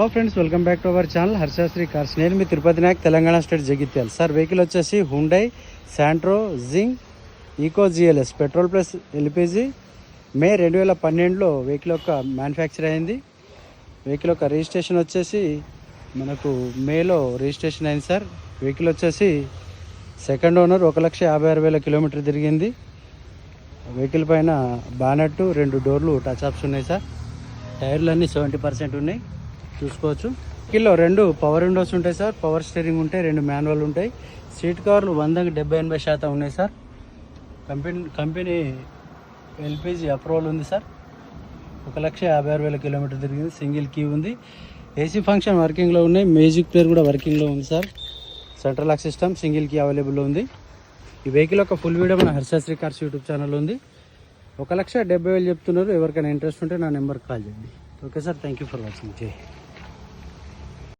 Hello friends, welcome back to our channel Harshasri cars. నేను మీ Tirupati Nayak, Telangana state, Jagtial. Sir vehicle వచ్చేసి Hyundai Santro Xing eco GLS petrol plus LPG. May 2012లో vehicle యొక్క manufacture అయింది. Vehicle యొక్క registration వచ్చేసి మనకు మేలో రిజిస్ట్రేషన్ అయింది. సార్ వెహికల్ వచ్చేసి సెకండ్ ఓనర్, 1,56,000 కిలోమీటర్ తిరిగింది. వెహికల్ పైన బానెట్, 2 డోర్లు టచ్ అప్స్ ఉన్నాయి. సార్ టైర్లు అన్నీ 70% ఉన్నాయి, చూసుకోవచ్చు. వెహికల్లో 2 పవర్ విండోస్ ఉంటాయి సార్, పవర్ స్టీరింగ్ ఉంటాయి, 2 మాన్యువల్ ఉంటాయి. సీట్ కవర్లు 100కి 70-80% ఉన్నాయి సార్. కంపెనీ ఎల్పిజి అప్రూవల్ ఉంది సార్. 1,56,000 కిలోమీటర్ తిరిగింది. సింగిల్ కీ ఉంది. ఏసీ ఫంక్షన్ వర్కింగ్లో ఉన్నాయి. మ్యూజిక్ ప్లేయర్ కూడా వర్కింగ్లో ఉంది sir. Central lock system, single key అవైలబుల్లో ఉంది. ఈ వెహికల్ యొక్క ఫుల్ వీడియో మన హర్షశ్రీ కార్స్ యూట్యూబ్ ఛానల్ ఉంది. 1,70,000 చెప్తున్నారు. ఎవరికైనా ఇంట్రెస్ట్ ఉంటే నా నెంబర్కి కాల్ చేయండి. Okay sir, thank you for watching. జై